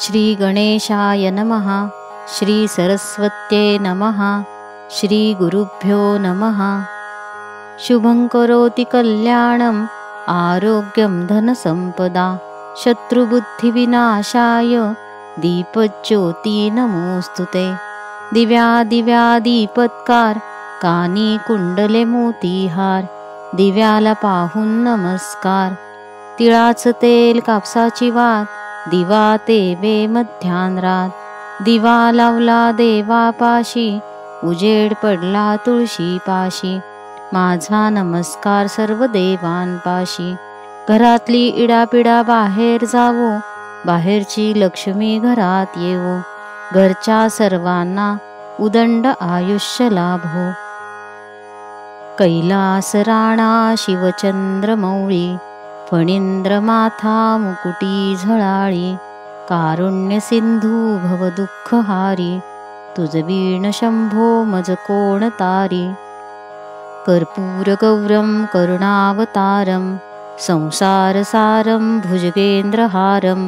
श्री गणेशाय नमः। श्री सरस्वत्यै नमः। श्री गुरुभ्यो नमः। शुभं करोति कल्याणं आरोग्यं धनसम्पदा शत्रुबुद्धिविनाशाय दीपज्योती नमोस्तुते। दिव्या कानी कुंडले मोतीहार दिव्याला पाहून नमस्कार। तिळाचं तेल कापसाची वात दिवा तेवे मध्यान्रात दिवा लावला देवापाशी उजेड पडला तुळशीपाशी। माझा नमस्कार सर्व देवांपाशी। घरातली इडापिडा बाहेर जावो बाहेरची लक्ष्मी घरात येवो। घरच्या सर्वांना उदंड आयुष्य लाभो। कैलास राणा शिवचंद्रमौळी फणींद्र माथा मुकुटी झळाळी। कारुण्य सिंधू भव दुःखहारी तुझ वीण शंभो मज कोण तारी। कर्पूर गौरम करुणावतारम संसारसारं भुजगेंद्रहारं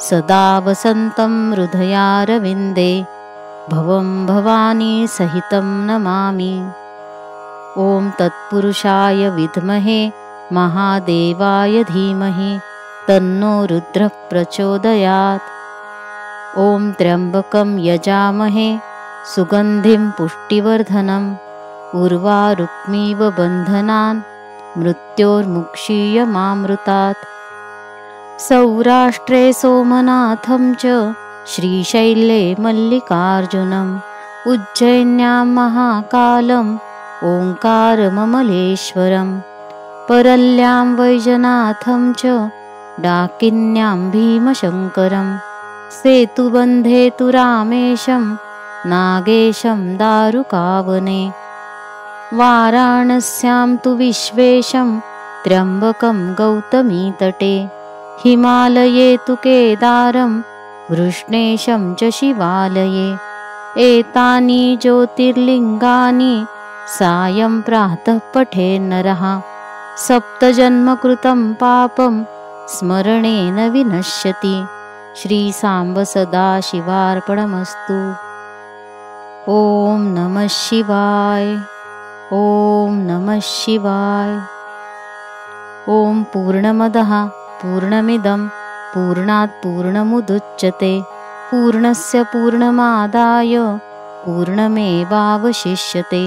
सदा वसन्तं हृदयारविन्दे भवं भवानी सहितं नमामि। ॐ तत्पुरुषाय विद्महे महादेवाय धीमहि तन्नो रुद्रः प्रचोदयात्। ॐ त्र्यम्बकं यजामहे सुगन्धिं पुष्टिवर्धनम् उर्वारुक्मीव बन्धनान् मृत्योर्मुक्षीयमामृतात्। सौराष्ट्रे सोमनाथं च श्रीशैले मल्लिकार्जुनम् उज्जैन्यां महाकालम् ओङ्कारममलेश्वरम् परल्यां वैजनाथं च डाकिन्यां भीमशङ्करम् सेतुबन्धे तु रामेशं नागेशं दारुकावने वाराणस्यां तु विश्वेशं त्र्यम्बकं गौतमीतटे हिमालये तु केदारं वृष्णेशं च शिवालये। एतानि ज्योतिर्लिङ्गानि सायं प्रातः पठेन्नरः सप्तजन्मकृतं पापं स्मरणेन विनश्यति। श्री सांब सदाशिवार्पणमस्तु। ॐ नमः शिवाय। ॐ नमः शिवाय। ॐ पूर्णमदः पूर्णमिदं पूर्णात् पूर्णमुदच्यते पूर्णस्य पूर्णमादाय पूर्णमेवावशिष्यते।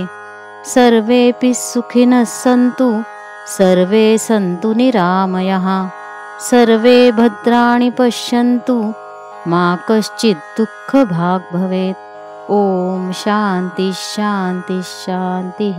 सर्वेऽपि सुखिनः सन्तु सर्वे सन्तु निरामयाः सर्वे भद्राणि पश्यन्तु मा कश्चित् दुःखभाग् भवेत्। ॐ शान्ति शान्ति शान्तिः।